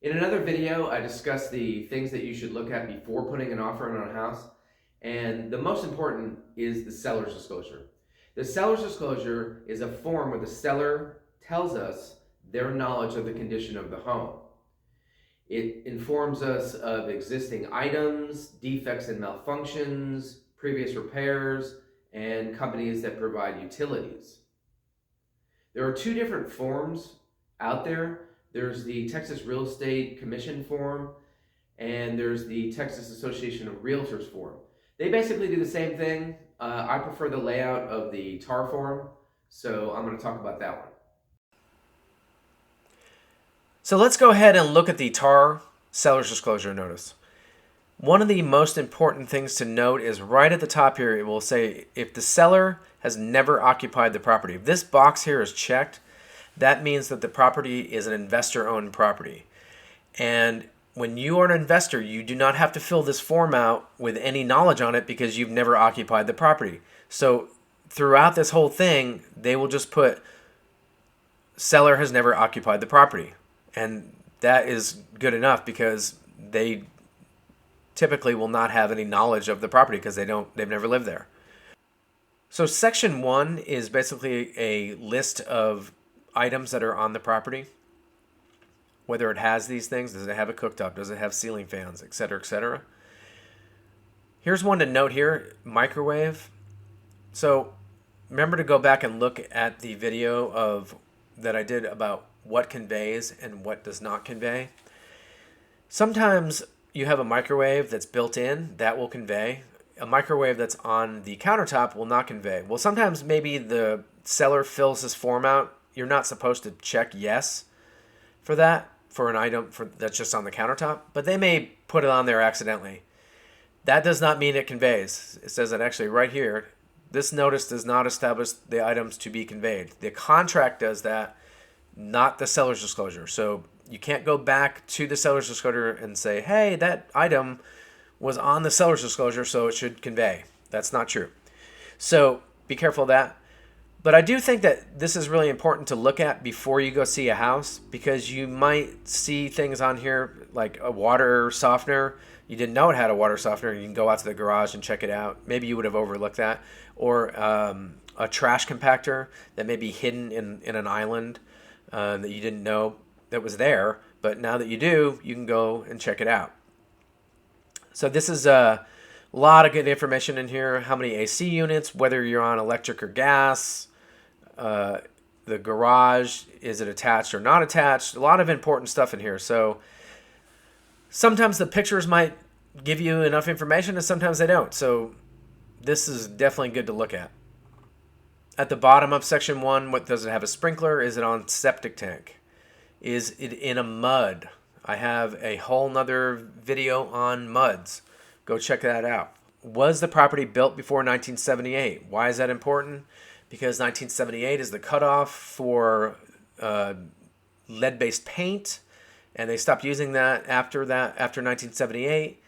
In another video, I discussed the things that you should look at before putting an offer in on a house, and the most important is the seller's disclosure. The seller's disclosure is a form where the seller tells us their knowledge of the condition of the home. It informs us of existing items, defects and malfunctions, previous repairs, and companies that provide utilities. There are two different forms out there. There's the Texas Real Estate Commission form, and there's the Texas Association of Realtors form. They basically do the same thing. I prefer the layout of the TAR form, so I'm going to talk about that one. So let's go ahead and look at the TAR seller's disclosure notice. One of the most important things to note is right at the top here, it will say if the seller has never occupied the property. If this box here is checked, that means that the property is an investor-owned property. And when you are an investor, you do not have to fill this form out with any knowledge on it because you've never occupied the property. So throughout this whole thing, they will just put seller has never occupied the property. And that is good enough because they typically will not have any knowledge of the property because they've never lived there. So section 1 is basically a list of items that are on the property. Whether it has these things, does it have a cooktop, does it have ceiling fans, etc., etc. Here's one to note here, microwave. So remember to go back and look at the video that I did about what conveys and what does not convey. Sometimes you have a microwave that's built in, that will convey. A microwave that's on the countertop will not convey. Well, sometimes maybe the seller fills this form out. You're not supposed to check yes for that, for an item that's just on the countertop, but they may put it on there accidentally. That does not mean it conveys. It says that actually right here, this notice does not establish the items to be conveyed. The contract does that, not the seller's disclosure. So you can't go back to the seller's disclosure and say, hey, that item was on the seller's disclosure, so it should convey. That's not true. So be careful of that. But I do think that this is really important to look at before you go see a house, because you might see things on here like a water softener. You didn't know it had a water softener. You can go out to the garage and check it out. Maybe you would have overlooked that. Or a trash compactor that may be hidden in an island that you didn't know that was there. But now that you do, you can go and check it out. So this is a lot of good information in here. How many AC units, whether you're on electric or gas, the garage, is it attached or not attached? A lot of important stuff in here. So sometimes the pictures might give you enough information and sometimes they don't. So this is definitely good to look at. At the bottom of section 1, what does it have a sprinkler? Is it on septic tank? Is it in a mud? I have a whole nother video on muds. Go check that out. Was the property built before 1978? Why is that important? Because 1978 is the cutoff for lead-based paint, and they stopped using that after 1978.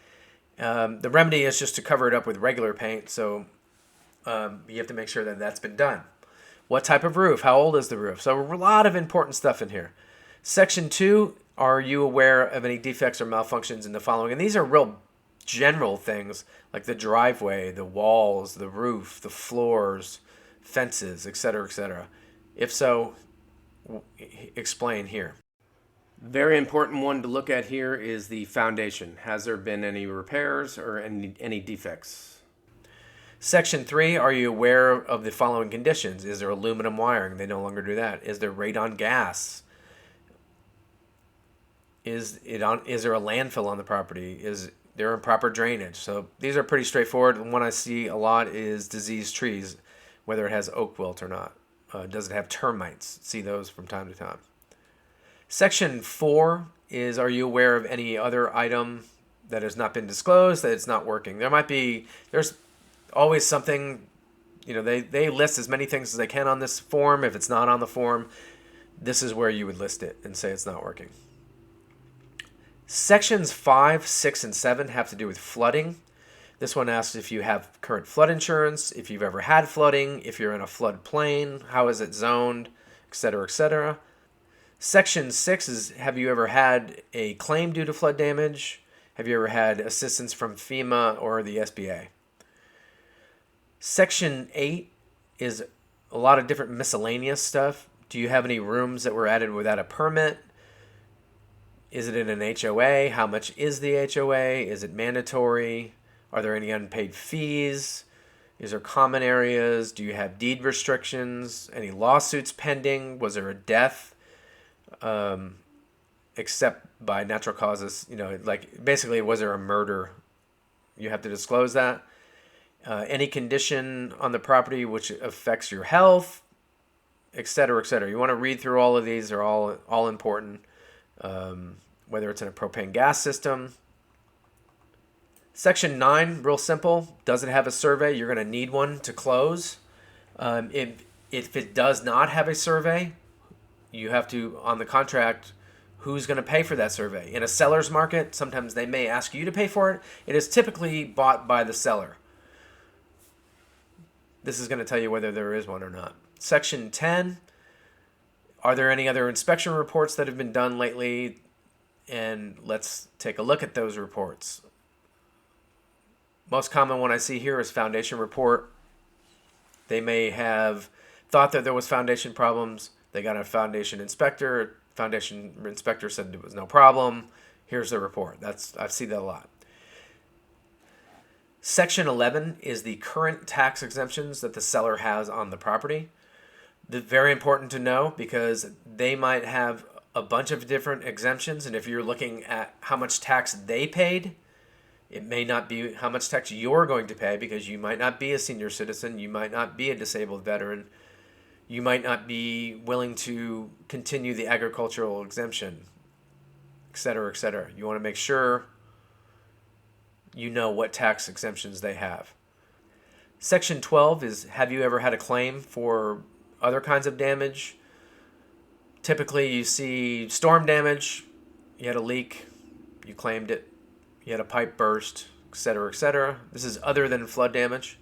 The remedy is just to cover it up with regular paint, so you have to make sure that that's been done. What type of roof? How old is the roof? So a lot of important stuff in here. Section 2, are you aware of any defects or malfunctions in the following? And these are real general things like the driveway, the walls, the roof, the floors, fences, etc., etc. If so, explain here. Very important one to look at here is the foundation. Has there been any repairs or any defects? Section 3, are you aware of the following conditions? Is there aluminum wiring? They no longer do that. Is there radon gas? Is there a landfill on the property? Is there improper drainage? So these are pretty straightforward. The one I see a lot is diseased trees, whether it has oak wilt or not. Does it have termites? See those from time to time. Section 4 is, are you aware of any other item that has not been disclosed, that it's not working? There's always something, they list as many things as they can on this form. If it's not on the form, this is where you would list it and say it's not working. Sections 5, 6, and 7 have to do with flooding. This one asks if you have current flood insurance, if you've ever had flooding, if you're in a flood plain, how is it zoned, etc., etc. Section 6 is, have you ever had a claim due to flood damage? Have you ever had assistance from FEMA or the SBA? Section 8 is a lot of different miscellaneous stuff. Do you have any rooms that were added without a permit? Is it in an HOA? How much is the HOA? Is it mandatory? Are there any unpaid fees? Is there common areas? Do you have deed restrictions? Any lawsuits pending? Was there a death? Except by natural causes, like basically, was there a murder? You have to disclose that. Any condition on the property which affects your health, et cetera, et cetera. You want to read through all of these. They're all important. Whether it's in a propane gas system. Section 9, real simple. Does it have a survey? You're going to need one to close. If it does not have a survey, you have to, on the contract, who's going to pay for that survey? In a seller's market, sometimes they may ask you to pay for it. It is typically bought by the seller. This is going to tell you whether there is one or not. Section 10, are there any other inspection reports that have been done lately? And let's take a look at those reports. Most common one I see here is foundation report. They may have thought that there was foundation problems. They got a foundation inspector. Foundation inspector said there was no problem. Here's the report. I see that a lot. Section 11 is the current tax exemptions that the seller has on the property. Very important to know because they might have a bunch of different exemptions, and if you're looking at how much tax they paid, it may not be how much tax you're going to pay because you might not be a senior citizen, you might not be a disabled veteran, you might not be willing to continue the agricultural exemption, et cetera, et cetera. You want to make sure you know what tax exemptions they have. Section 12 is, have you ever had a claim for other kinds of damage? Typically, you see storm damage, you had a leak, you claimed it, you had a pipe burst, et cetera, et cetera. This is other than flood damage.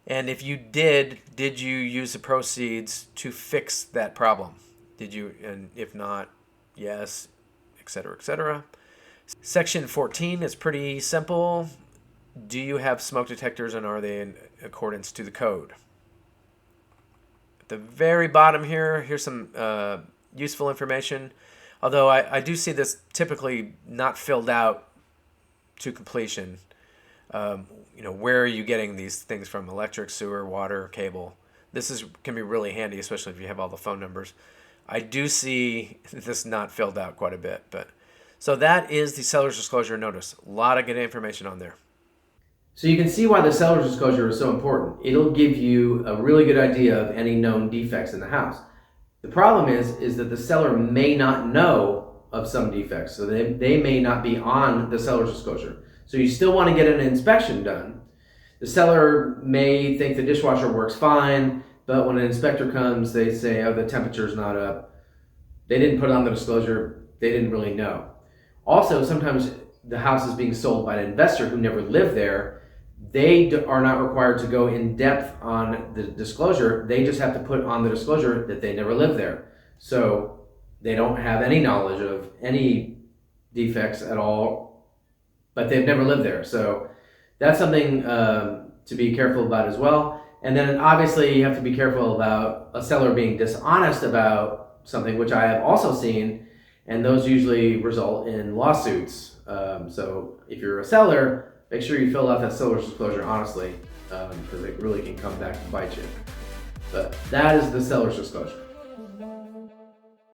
And if you did you use the proceeds to fix that problem? Did you? And if not, yes, et cetera, et cetera. Section 14 is pretty simple. Do you have smoke detectors and are they in accordance to the code? At the very bottom here's some useful information. Although I do see this typically not filled out to completion. Where are you getting these things from? Electric, sewer, water, cable. This can be really handy, especially if you have all the phone numbers. I do see this not filled out quite a bit. So that is the seller's disclosure notice. A lot of good information on there. So you can see why the seller's disclosure is so important. It'll give you a really good idea of any known defects in the house. The problem is that the seller may not know of some defects, so they may not be on the seller's disclosure. So you still want to get an inspection done. The seller may think the dishwasher works fine, but when an inspector comes, they say, oh, the temperature's not up. They didn't put it on the disclosure. They didn't really know. Also, sometimes the house is being sold by an investor who never lived there. They are not required to go in depth on the disclosure. They just have to put on the disclosure that they never lived there. So they don't have any knowledge of any defects at all, but they've never lived there. So that's something to be careful about as well. And then obviously you have to be careful about a seller being dishonest about something, which I have also seen, and those usually result in lawsuits. So if you're a seller, make sure you fill out that seller's disclosure honestly, because it really can come back to bite you. But that is the seller's disclosure.